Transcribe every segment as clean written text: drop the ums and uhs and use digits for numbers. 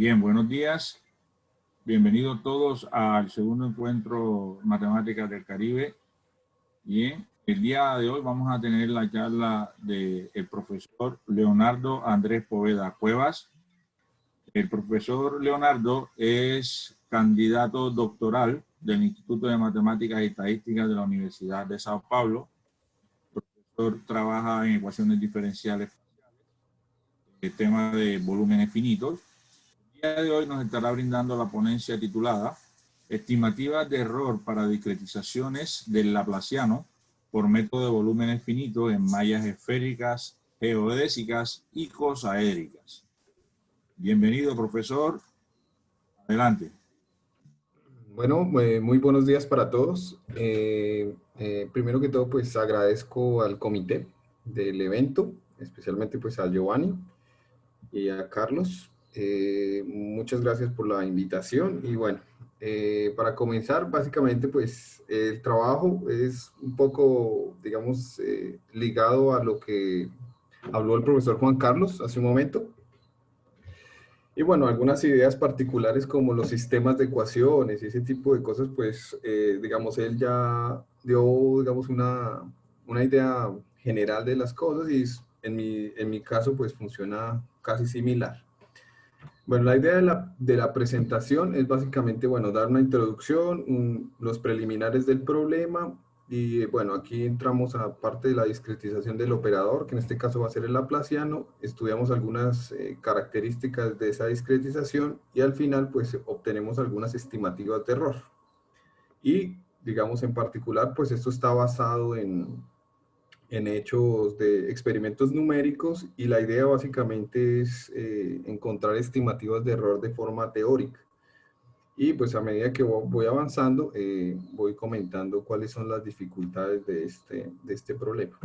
Bien, buenos días. Bienvenidos todos al segundo encuentro Matemáticas del Caribe. Bien, el día de hoy vamos a tener la charla del profesor Leonardo Andrés Poveda Cuevas. El profesor Leonardo es candidato doctoral del Instituto de Matemáticas y Estadísticas de la Universidad de Sao Paulo. El profesor trabaja en ecuaciones diferenciales, el tema de volúmenes finitos. El día de hoy nos estará brindando la ponencia titulada Estimativas de error para discretizaciones del Laplaciano por método de volúmenes finitos en mallas esféricas, geodésicas y cosaédricas. Bienvenido, profesor. Adelante. Bueno, muy buenos días para todos. Primero que todo, pues agradezco al comité del evento, especialmente pues a Giovanni y a Carlos. Muchas gracias por la invitación. Y bueno, para comenzar, básicamente pues el trabajo es un poco, digamos, ligado a lo que habló el profesor Juan Carlos hace un momento. Y bueno, algunas ideas particulares como los sistemas de ecuaciones y ese tipo de cosas, pues, digamos, él ya dio, digamos, una idea general de las cosas y en mi caso, pues, funciona casi similar. Bueno, la idea de la presentación es básicamente, bueno, dar una introducción, los preliminares del problema y, bueno, aquí entramos a parte de la discretización del operador, que en este caso va a ser el laplaciano. Estudiamos algunas características de esa discretización y al final, pues, obtenemos algunas estimativas de error. Y, digamos, en particular, pues, esto está basado en hechos de experimentos numéricos y la idea básicamente es encontrar estimativas de error de forma teórica. Y pues a medida que voy avanzando, voy comentando cuáles son las dificultades de este problema.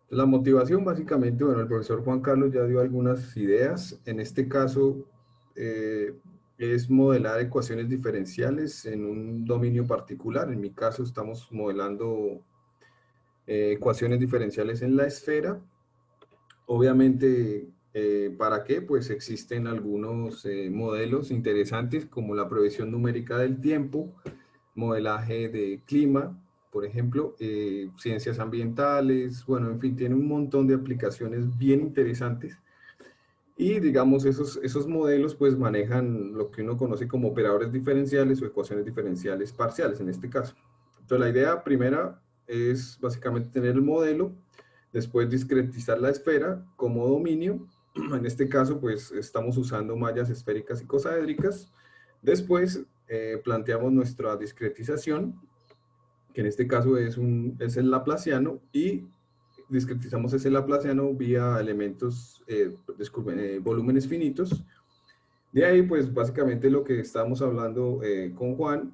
La motivación básicamente, bueno, el profesor Juan Carlos ya dio algunas ideas. En este caso es modelar ecuaciones diferenciales en un dominio particular. En mi caso estamos modelando ecuaciones diferenciales en la esfera. Obviamente, ¿para qué? Pues existen algunos modelos interesantes como la previsión numérica del tiempo, modelaje de clima, por ejemplo, ciencias ambientales, bueno, en fin, tiene un montón de aplicaciones bien interesantes. Y digamos, esos modelos pues manejan lo que uno conoce como operadores diferenciales o ecuaciones diferenciales parciales en este caso. Entonces la idea primera es básicamente tener el modelo, después discretizar la esfera como dominio. En este caso pues estamos usando mallas esféricas y cosaédricas. Después planteamos nuestra discretización, que en este caso es el laplaciano, y discretizamos ese laplaciano vía elementos, volúmenes finitos. De ahí, pues, básicamente lo que estamos hablando con Juan,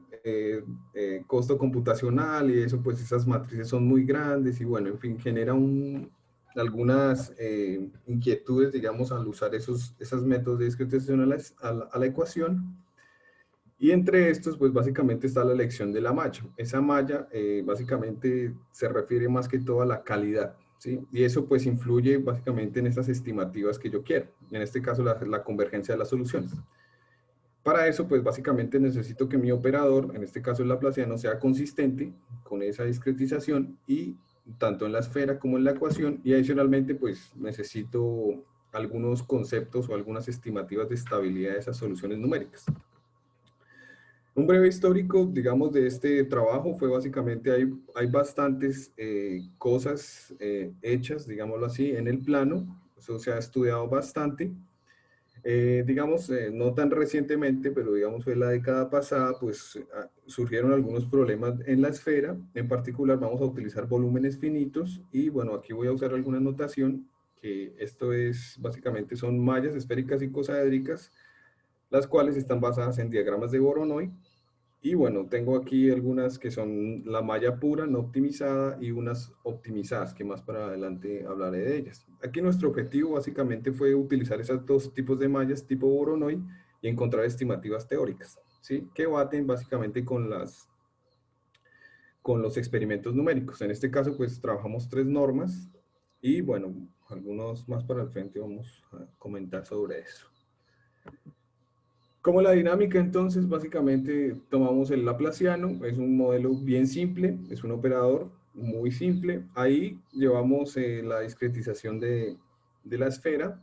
costo computacional y eso, pues, esas matrices son muy grandes y, bueno, en fin, genera algunas inquietudes, digamos, al usar esos métodos de discretización a la ecuación. Y entre estos, pues básicamente está la elección de la malla. Esa malla básicamente se refiere más que todo a la calidad, ¿sí? Y eso pues influye básicamente en estas estimativas que yo quiero. En este caso, la convergencia de las soluciones. Para eso, pues básicamente necesito que mi operador, en este caso el laplaciano, sea consistente con esa discretización y tanto en la esfera como en la ecuación. Y adicionalmente, pues necesito algunos conceptos o algunas estimativas de estabilidad de esas soluciones numéricas. Un breve histórico, digamos, de este trabajo fue básicamente, hay bastantes cosas hechas, digámoslo así, en el plano. Eso se ha estudiado bastante. Digamos, no tan recientemente, pero digamos fue la década pasada, pues surgieron algunos problemas en la esfera. En particular, vamos a utilizar volúmenes finitos y, bueno, aquí voy a usar alguna notación, que esto es, básicamente son mallas esféricas y cosaédricas, las cuales están basadas en diagramas de Voronoi. Y bueno, tengo aquí algunas que son la malla pura, no optimizada, y unas optimizadas, que más para adelante hablaré de ellas. Aquí nuestro objetivo básicamente fue utilizar esos dos tipos de mallas tipo Voronoi y encontrar estimativas teóricas, ¿sí? Que baten básicamente con los experimentos numéricos. En este caso, pues trabajamos 3 normas y bueno, algunos más para el frente vamos a comentar sobre eso. Como la dinámica, entonces, básicamente tomamos el laplaciano, es un modelo bien simple, es un operador muy simple. Ahí llevamos la discretización de la esfera.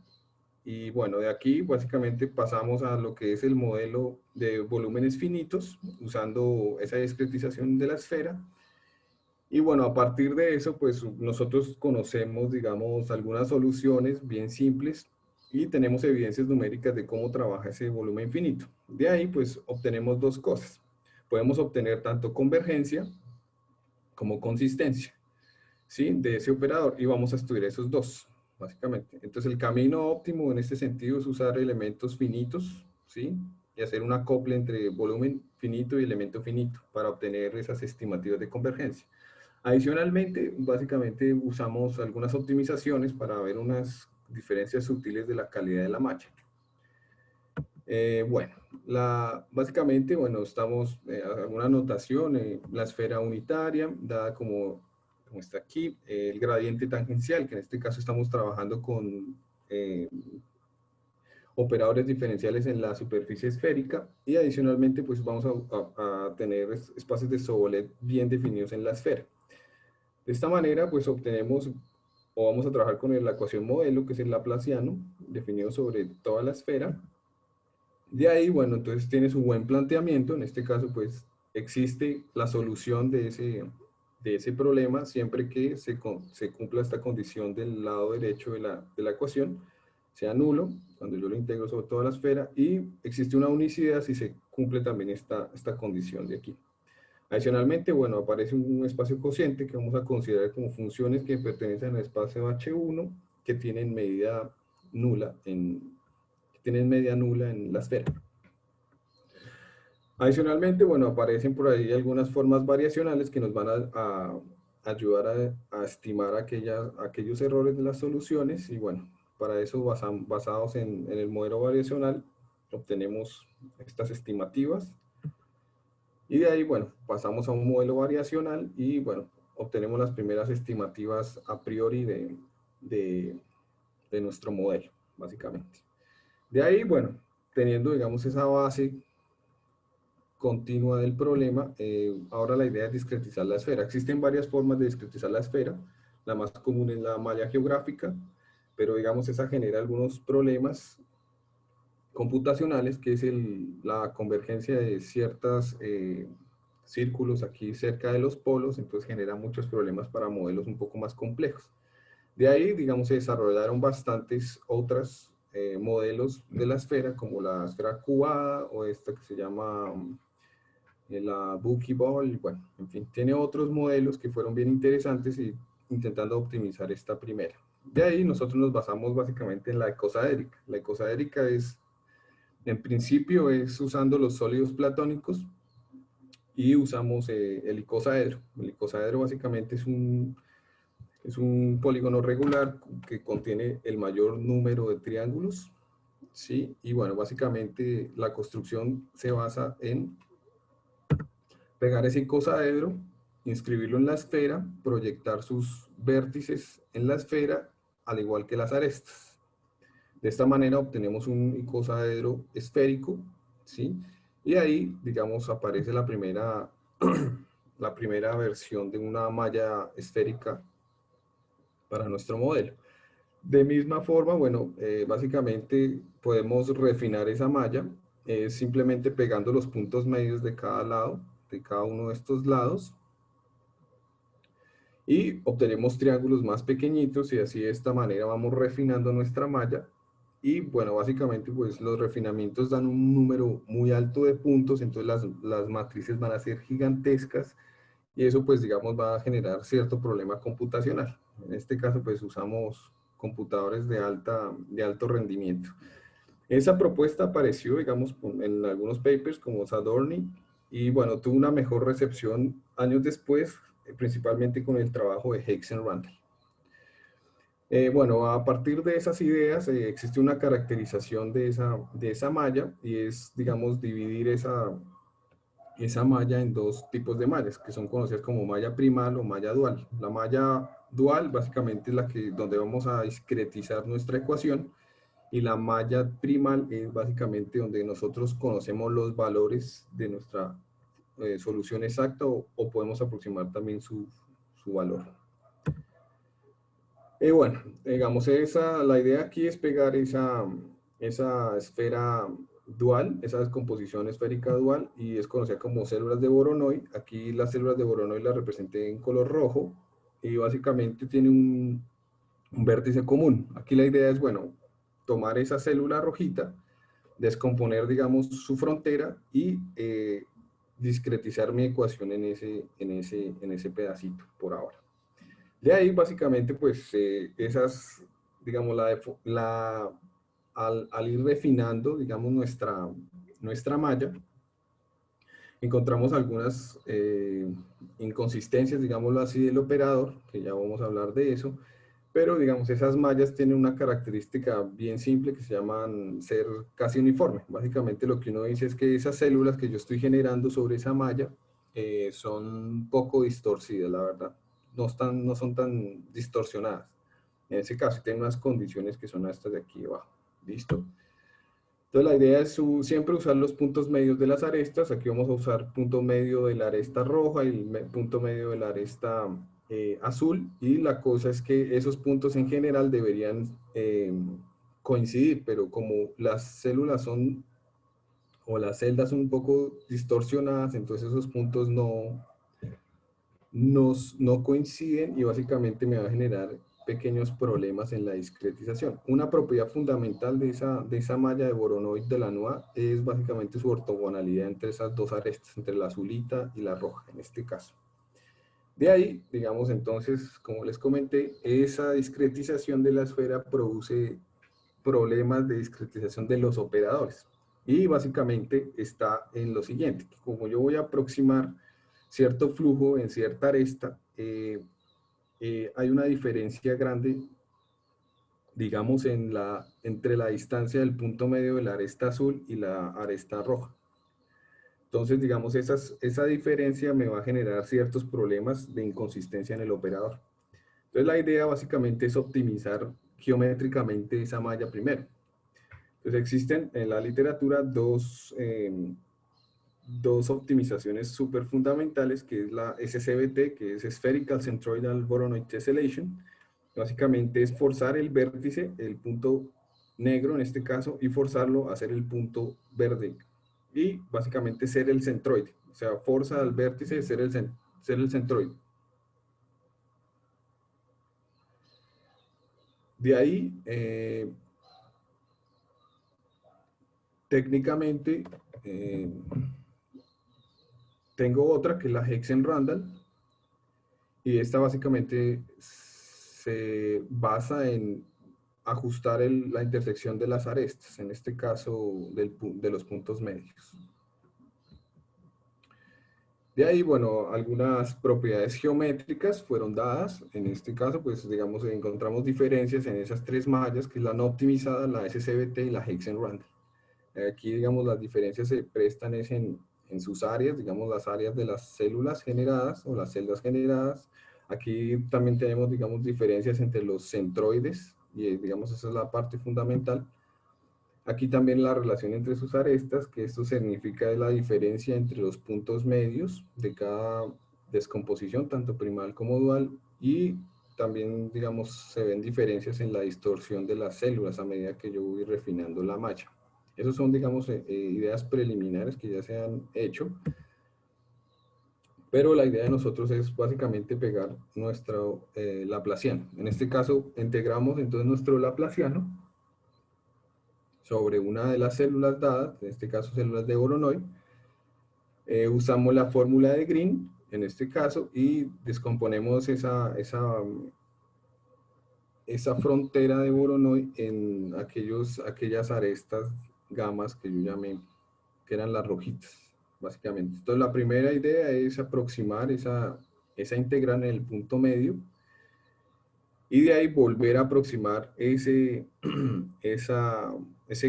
Y bueno, de aquí básicamente pasamos a lo que es el modelo de volúmenes finitos, usando esa discretización de la esfera. Y bueno, a partir de eso, pues nosotros conocemos, digamos, algunas soluciones bien simples y tenemos evidencias numéricas de cómo trabaja ese volumen finito. De ahí, pues, obtenemos dos cosas. Podemos obtener tanto convergencia como consistencia, ¿sí? De ese operador, y vamos a estudiar esos dos, básicamente. Entonces, el camino óptimo en este sentido es usar elementos finitos, ¿sí? Y hacer un acople entre volumen finito y elemento finito para obtener esas estimativas de convergencia. Adicionalmente, básicamente usamos algunas optimizaciones para ver unas diferencias sutiles de la calidad de la malla. Bueno, básicamente, bueno, estamos, alguna notación, la esfera unitaria, dada como está aquí, el gradiente tangencial, que en este caso estamos trabajando con operadores diferenciales en la superficie esférica, y adicionalmente, pues vamos a tener espacios de Sobolev bien definidos en la esfera. De esta manera, pues obtenemos, o vamos a trabajar con la ecuación modelo, que es el laplaciano, definido sobre toda la esfera. De ahí, bueno, entonces tiene su buen planteamiento. En este caso, pues existe la solución de ese problema siempre que se cumpla esta condición del lado derecho de la ecuación, sea nulo, cuando yo lo integro sobre toda la esfera, y existe una unicidad si se cumple también esta condición de aquí. Adicionalmente, bueno, aparece un espacio cociente que vamos a considerar como funciones que pertenecen al espacio H1, que tienen medida nula media nula en la esfera. Adicionalmente, bueno, aparecen por ahí algunas formas variacionales que nos van a ayudar a estimar aquellos errores de las soluciones, y bueno, para eso basados en el modelo variacional obtenemos estas estimativas. Y de ahí, bueno, pasamos a un modelo variacional y, bueno, obtenemos las primeras estimativas a priori de nuestro modelo, básicamente. De ahí, bueno, teniendo, digamos, esa base continua del problema, ahora la idea es discretizar la esfera. Existen varias formas de discretizar la esfera. La más común es la malla geográfica, pero, digamos, esa genera algunos problemas computacionales, que es la convergencia de ciertos círculos aquí cerca de los polos, entonces genera muchos problemas para modelos un poco más complejos. De ahí, digamos, se desarrollaron bastantes otros modelos de la esfera, como la esfera cubada o esta que se llama la buckyball. Bueno, en fin, tiene otros modelos que fueron bien interesantes y intentando optimizar esta primera. De ahí nosotros nos basamos básicamente en la icosaédrica. La icosaédrica es, en principio, es usando los sólidos platónicos y usamos el icosaedro. El icosaedro básicamente es un polígono regular que contiene el mayor número de triángulos, ¿sí? Y bueno, básicamente la construcción se basa en pegar ese icosaedro, inscribirlo en la esfera, proyectar sus vértices en la esfera, al igual que las arestas. De esta manera obtenemos un icosaedro esférico, ¿sí? Y ahí, digamos, aparece la primera versión de una malla esférica para nuestro modelo. De misma forma, bueno, básicamente podemos refinar esa malla, simplemente pegando los puntos medios de cada lado, de cada uno de estos lados, y obtenemos triángulos más pequeñitos, y así de esta manera vamos refinando nuestra malla. Y bueno, básicamente pues los refinamientos dan un número muy alto de puntos, entonces las matrices van a ser gigantescas, y eso pues digamos va a generar cierto problema computacional. En este caso pues usamos computadores de alto rendimiento. Esa propuesta apareció, digamos, en algunos papers como Zadorny, y bueno, tuvo una mejor recepción años después, principalmente con el trabajo de Hexen-Randall. Bueno, a partir de esas ideas existe una caracterización de esa malla, y es, digamos, dividir esa malla en dos tipos de mallas, que son conocidas como malla primal o malla dual. La malla dual básicamente es donde vamos a discretizar nuestra ecuación, Y la malla primal es básicamente donde nosotros conocemos los valores de nuestra solución exacta o podemos aproximar también su valor. Y bueno, digamos, la idea aquí es pegar esa esfera dual, esa descomposición esférica dual, y es conocida como células de Voronoi. Aquí las células de Voronoi las representé en color rojo, y básicamente tiene un vértice común. Aquí la idea es, bueno, tomar esa célula rojita, descomponer, digamos, su frontera y discretizar mi ecuación en ese pedacito por ahora. De ahí, básicamente, pues, digamos, al ir refinando, digamos, nuestra malla, encontramos algunas inconsistencias, digámoslo así, del operador, que ya vamos a hablar de eso, pero, digamos, esas mallas tienen una característica bien simple que se llaman ser casi uniforme. Básicamente, lo que uno dice es que esas células que yo estoy generando sobre esa malla son un poco distorcidas, la verdad. No son tan distorsionadas. En ese caso, tienen unas condiciones que son estas de aquí abajo. ¿Listo? Entonces, la idea es siempre usar los puntos medios de las arestas. Aquí vamos a usar punto medio de la aresta roja y punto medio de la aresta azul. Y la cosa es que esos puntos en general deberían coincidir, pero como las células son, o las celdas son un poco distorsionadas, entonces esos puntos no coinciden y básicamente me va a generar pequeños problemas en la discretización. Una propiedad fundamental de esa malla de Voronoi de la NUA es básicamente su ortogonalidad entre esas dos arestas, entre la azulita y la roja en este caso. De ahí, digamos entonces, como les comenté, esa discretización de la esfera produce problemas de discretización de los operadores. Y básicamente está en lo siguiente, como yo voy a aproximar cierto flujo en cierta aresta, hay una diferencia grande, digamos, entre la distancia del punto medio de la aresta azul y la aresta roja. Entonces, digamos, esa diferencia me va a generar ciertos problemas de inconsistencia en el operador. Entonces, la idea básicamente es optimizar geométricamente esa malla primero. Entonces, existen en la literatura dos optimizaciones súper fundamentales, que es la SCBT, que es Spherical Centroidal Voronoi Tessellation. Básicamente es forzar el vértice, el punto negro en este caso, y forzarlo a ser el punto verde. Y básicamente ser el centroide. O sea, forza al vértice ser el centroide. De ahí, técnicamente, tengo otra que es la Hexen-Randall, y esta básicamente se basa en ajustar la intersección de las arestas, en este caso de los puntos medios. De ahí, bueno, algunas propiedades geométricas fueron dadas. En este caso, pues, digamos, encontramos diferencias en esas tres mallas, que es la no optimizada, la SCBT y la Hexen-Randall. Aquí, digamos, las diferencias se prestan en sus áreas, digamos, las áreas de las células generadas o las celdas generadas. Aquí también tenemos, digamos, diferencias entre los centroides, y digamos, esa es la parte fundamental. Aquí también la relación entre sus arestas, que esto significa la diferencia entre los puntos medios de cada descomposición, tanto primal como dual, y también, digamos, se ven diferencias en la distorsión de las células a medida que yo voy refinando la malla. Esas son, digamos, ideas preliminares que ya se han hecho, pero la idea de nosotros es básicamente pegar nuestro laplaciano. En este caso, integramos entonces nuestro laplaciano sobre una de las células dadas, en este caso células de Voronoi. Usamos la fórmula de Green, en este caso, y descomponemos esa frontera de Voronoi en aquellas arestas gamas que yo llamé, que eran las rojitas, básicamente. Entonces, la primera idea es aproximar esa integral en el punto medio, y de ahí volver a aproximar ese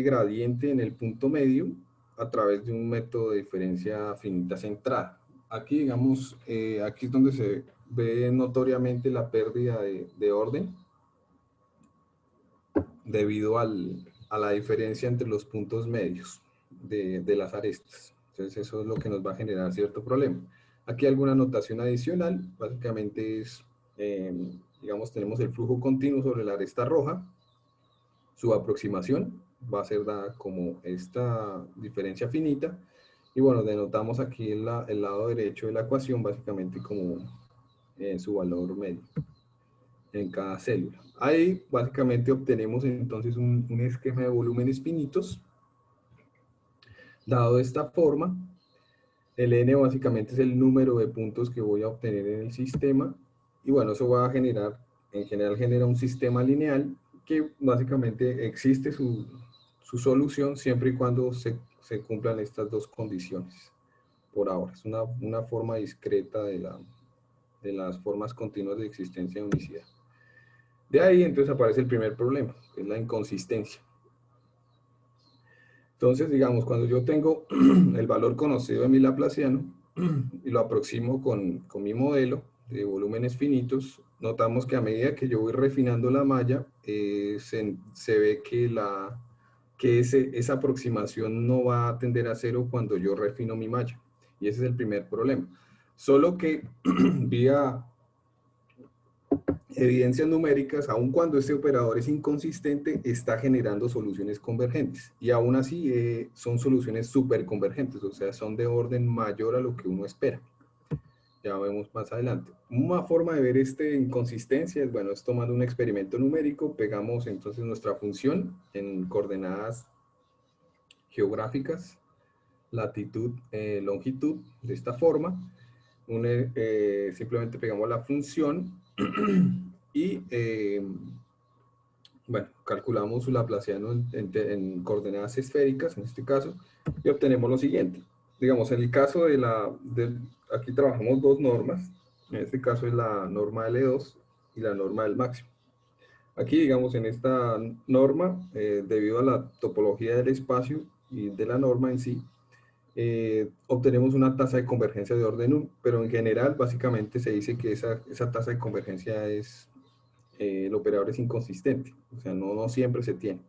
gradiente en el punto medio a través de un método de diferencia finita centrada. Aquí, digamos, aquí es donde se ve notoriamente la pérdida de orden debido al a la diferencia entre los puntos medios de las arestas. Entonces eso es lo que nos va a generar cierto problema. Aquí alguna notación adicional, básicamente es, digamos, tenemos el flujo continuo sobre la aresta roja, su aproximación va a ser dada como esta diferencia finita, y bueno, denotamos aquí el lado derecho de la ecuación básicamente como su valor medio en cada célula. Ahí básicamente obtenemos entonces un esquema de volúmenes finitos, dado de esta forma. El n básicamente es el número de puntos que voy a obtener en el sistema, y bueno, eso va a generar, en general genera un sistema lineal que básicamente existe su solución siempre y cuando se cumplan estas dos condiciones. Por ahora, es una forma discreta de las formas continuas de existencia de unicidad. De ahí entonces aparece el primer problema, que es la inconsistencia. Entonces, digamos, cuando yo tengo el valor conocido de mi laplaciano y lo aproximo con mi modelo de volúmenes finitos, notamos que a medida que yo voy refinando la malla, se ve que esa aproximación no va a tender a cero cuando yo refino mi malla. Y ese es el primer problema. Solo que vía evidencias numéricas, aun cuando este operador es inconsistente, está generando soluciones convergentes. Y aún así son soluciones superconvergentes, o sea, son de orden mayor a lo que uno espera. Ya vemos más adelante. Una forma de ver esta inconsistencia es, bueno, es tomando un experimento numérico, pegamos entonces nuestra función en coordenadas geográficas, latitud, longitud, de esta forma. Simplemente pegamos la función y bueno, calculamos su laplaciano en coordenadas esféricas, en este caso, y obtenemos lo siguiente. Digamos, en el caso aquí trabajamos dos normas, en este caso es la norma L2 y la norma del máximo. Aquí, digamos, en esta norma, debido a la topología del espacio y de la norma en sí, obtenemos una tasa de convergencia de orden 1, pero en general básicamente se dice que esa tasa de convergencia el operador es inconsistente, o sea, no siempre se tiene.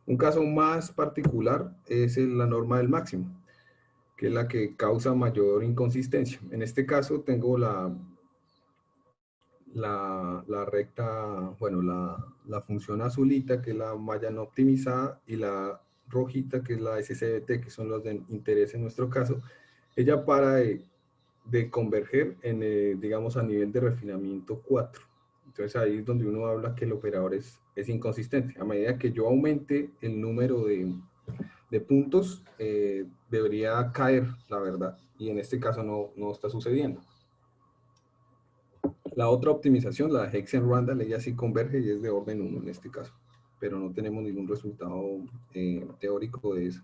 Un caso más particular es la norma del máximo, que es la que causa mayor inconsistencia. En este caso tengo la recta, bueno, la función azulita, que es la malla no optimizada, y la rojita, que es la SCBT, que son los de interés en nuestro caso. Ella para de converger en, digamos, a nivel de refinamiento 4. Entonces ahí es donde uno habla que el operador es inconsistente. A medida que yo aumente el número de puntos, debería caer, la verdad. Y en este caso no está sucediendo. La otra optimización, la de Hexen-Randall, ella sí converge y es de orden 1 en este caso. Pero no tenemos ningún resultado teórico de eso.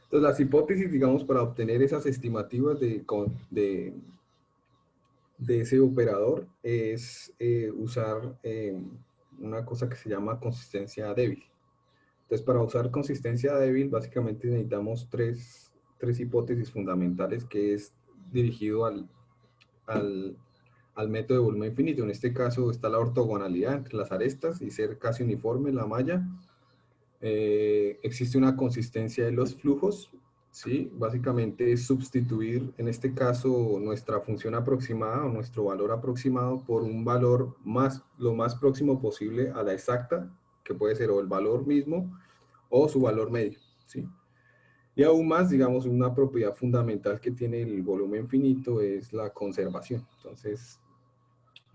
Entonces, las hipótesis, digamos, para obtener esas estimativas de ese operador es usar una cosa que se llama consistencia débil. Entonces, para usar consistencia débil, básicamente necesitamos tres hipótesis fundamentales, que es dirigido al método de volumen infinito. En este caso está la ortogonalidad entre las arestas y ser casi uniforme la malla. Existe una consistencia de los flujos, ¿sí? Básicamente es sustituir, en este caso, nuestra función aproximada o nuestro valor aproximado por un valor lo más próximo posible a la exacta, que puede ser o el valor mismo o su valor medio, ¿sí? Y aún más, digamos, una propiedad fundamental que tiene el volumen finito es la conservación. Entonces,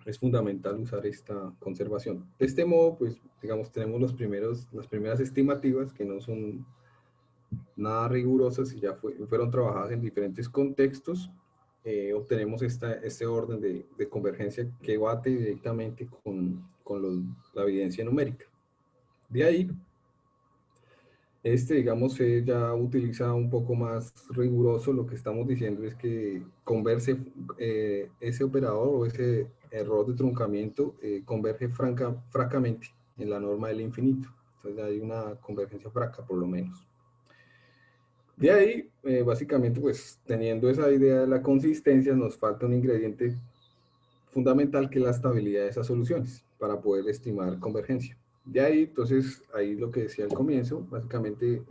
es fundamental usar esta conservación. De este modo, pues, digamos, tenemos las primeras estimativas que no son nada rigurosas y ya fueron trabajadas en diferentes contextos. Obtenemos este orden de convergencia que bate directamente con la evidencia numérica. De ahí, digamos, ya utiliza un poco más riguroso. Lo que estamos diciendo es que converge ese operador o ese error de truncamiento converge francamente en la norma del infinito. Entonces hay una convergencia franca por lo menos. De ahí, básicamente, pues teniendo esa idea de la consistencia, nos falta un ingrediente fundamental que es la estabilidad de esas soluciones para poder estimar convergencia. De ahí, entonces, ahí lo que decía al comienzo, básicamente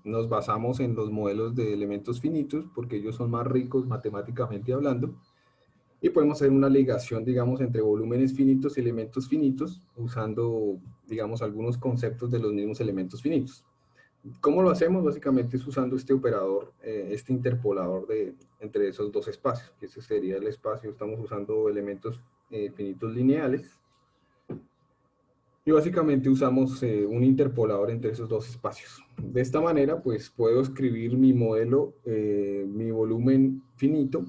nos basamos en los modelos de elementos finitos porque ellos son más ricos matemáticamente hablando y podemos hacer una ligación, digamos, entre volúmenes finitos y elementos finitos usando, digamos, algunos conceptos de los mismos elementos finitos. ¿Cómo lo hacemos? Básicamente es usando este operador, este interpolador entre esos dos espacios, que ese sería el espacio, estamos usando elementos finitos lineales. Y básicamente usamos un interpolador entre esos dos espacios. De esta manera, pues puedo escribir mi modelo, mi volumen finito,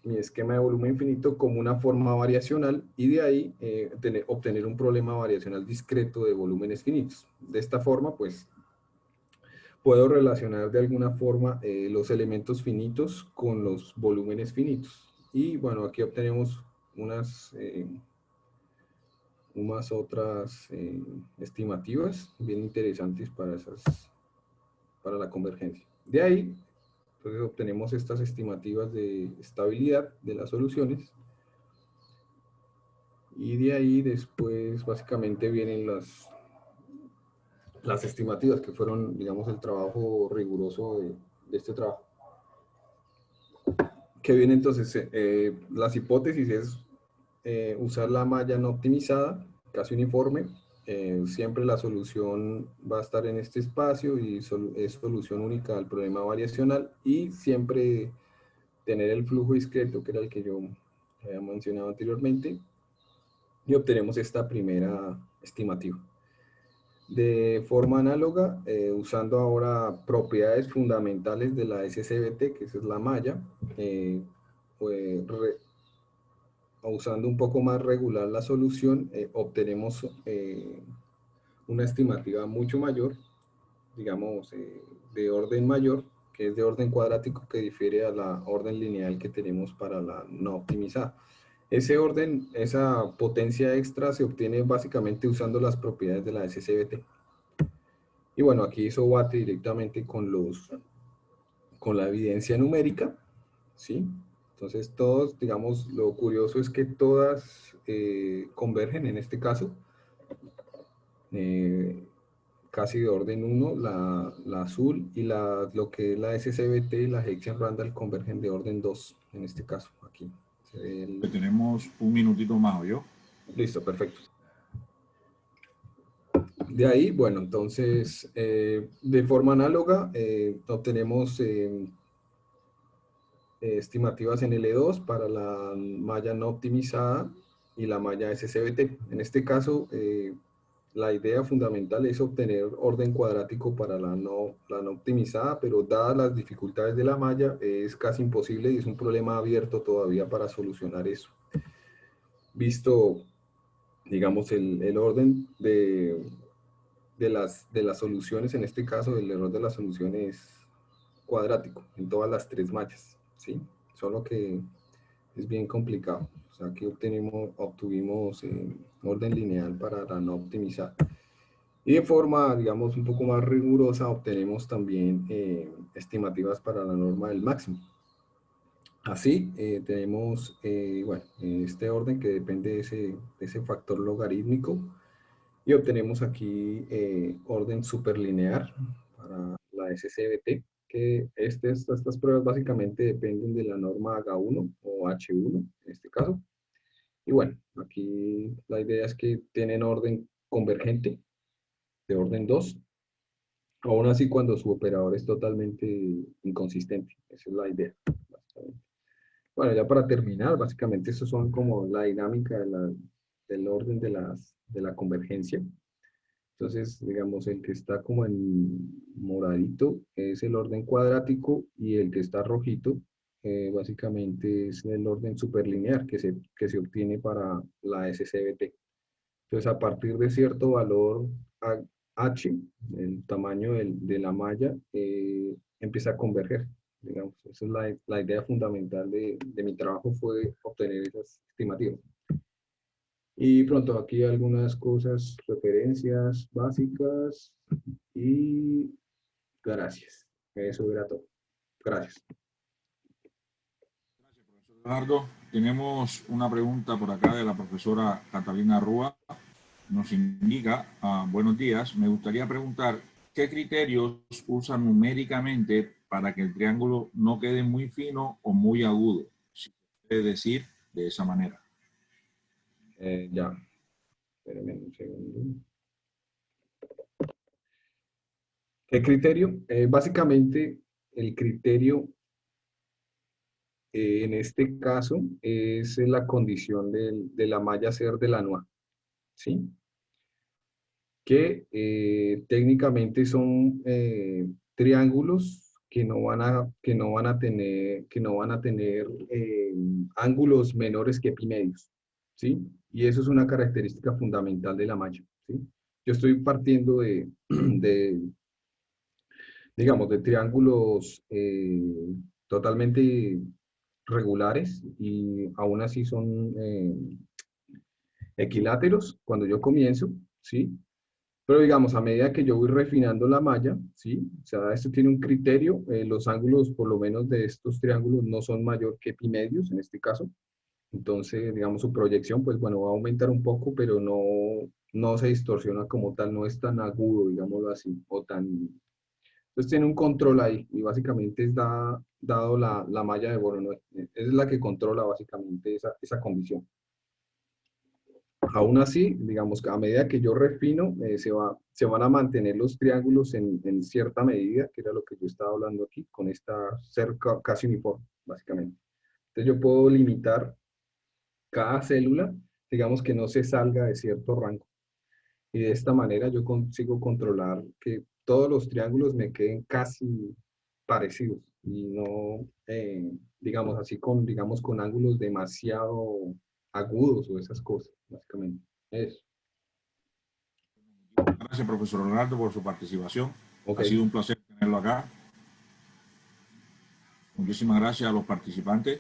mi esquema de volumen finito como una forma variacional y de ahí obtener un problema variacional discreto de volúmenes finitos. De esta forma, pues puedo relacionar de alguna forma los elementos finitos con los volúmenes finitos. Y bueno, aquí obtenemos unas otras estimativas bien interesantes para la convergencia. De ahí, entonces obtenemos estas estimativas de estabilidad de las soluciones y de ahí después básicamente vienen las estimativas que fueron, digamos, el trabajo riguroso de este trabajo. Que viene entonces, las hipótesis es usar la malla no optimizada, casi uniforme. Siempre la solución va a estar en este espacio y es solución única al problema variacional y siempre tener el flujo discreto, que era el que yo había mencionado anteriormente, y obtenemos esta primera estimativa. De forma análoga, usando ahora propiedades fundamentales de la SCBT, que esa es la malla, pues, usando un poco más regular la solución, obtenemos una estimativa mucho mayor, digamos, de orden mayor, que es de orden cuadrático, que difiere a la orden lineal que tenemos para la no optimizada. Ese orden, esa potencia extra se obtiene básicamente usando las propiedades de la SCBT. Y bueno, aquí eso bate directamente con la evidencia numérica, ¿sí? Entonces todos, digamos, lo curioso es que todas convergen en este caso, casi de orden 1, la azul y lo que es la SCBT y la Hexian-Randall convergen de orden 2, en este caso, aquí. Tenemos un minutito más, ¿yo? Listo, perfecto. De ahí, bueno, entonces, de forma análoga, obtenemos estimativas en L2 para la malla no optimizada y la malla SCBT. En este caso, la idea fundamental es obtener orden cuadrático para la no optimizada, pero dadas las dificultades de la malla, es casi imposible y es un problema abierto todavía para solucionar eso. Visto, digamos, el orden de las soluciones, en este caso, el error de la solución es cuadrático en todas las tres mallas, ¿sí? Solo que es bien complicado. O sea, aquí obtuvimos orden lineal para la no optimizada. Y de forma, digamos, un poco más rigurosa, obtenemos también estimativas para la norma del máximo. Así, tenemos, bueno, este orden que depende de ese factor logarítmico. Y obtenemos aquí orden superlinear para la SCBT, que estas pruebas básicamente dependen de la norma H1 o H1 en este caso. Y bueno, aquí la idea es que tienen orden convergente de orden 2, aún así cuando su operador es totalmente inconsistente. Esa es la idea, básicamente. Bueno, ya para terminar, básicamente estos son como la dinámica del orden de la convergencia. Entonces, digamos, el que está como en moradito es el orden cuadrático y el que está rojito básicamente es el orden superlinear que se obtiene para la SCBT. Entonces, a partir de cierto valor H, el tamaño de la malla, empieza a converger. Digamos, esa es la idea fundamental de mi trabajo, fue obtener esas estimativas. Y pronto aquí algunas cosas, referencias básicas y gracias. Eso era todo. Gracias. Gracias, profesor Leonardo. Tenemos una pregunta por acá de la profesora Catalina Rúa. nos indica, buenos días, me gustaría preguntar, ¿qué criterios usan numéricamente para que el triángulo no quede muy fino o muy agudo? Si se puede decir de esa manera. Ya, espérenme un segundo. ¿Qué criterio? Básicamente, el criterio en este caso es la condición de la malla ser de la NUA, ¿sí? Que técnicamente son triángulos que no van a tener ángulos menores que pi medios, ¿sí? Y eso es una característica fundamental de la malla, ¿sí? Yo estoy partiendo de digamos, de triángulos totalmente regulares y aún así son equiláteros cuando yo comienzo, ¿sí? Pero digamos, a medida que yo voy refinando la malla, ¿sí? O sea, esto tiene un criterio, los ángulos por lo menos de estos triángulos no son mayor que pi medios en este caso. Entonces, digamos, su proyección, pues bueno, va a aumentar un poco, pero no se distorsiona como tal, no es tan agudo, digámoslo así, o tan... Entonces tiene un control ahí y básicamente dado la malla de Bohr, ¿no? Es la que controla básicamente esa condición. Aún así, digamos que a medida que yo refino, se van a mantener los triángulos en cierta medida, que era lo que yo estaba hablando aquí, con esta cerca casi uniforme, básicamente. Entonces yo puedo limitar cada célula, digamos que no se salga de cierto rango. Y de esta manera yo consigo controlar que todos los triángulos me queden casi parecidos y no, digamos así, digamos, con ángulos demasiado agudos o esas cosas, básicamente. Eso. Gracias, profesor Leonardo, por su participación. Ok. Ha sido un placer tenerlo acá. Muchísimas gracias a los participantes.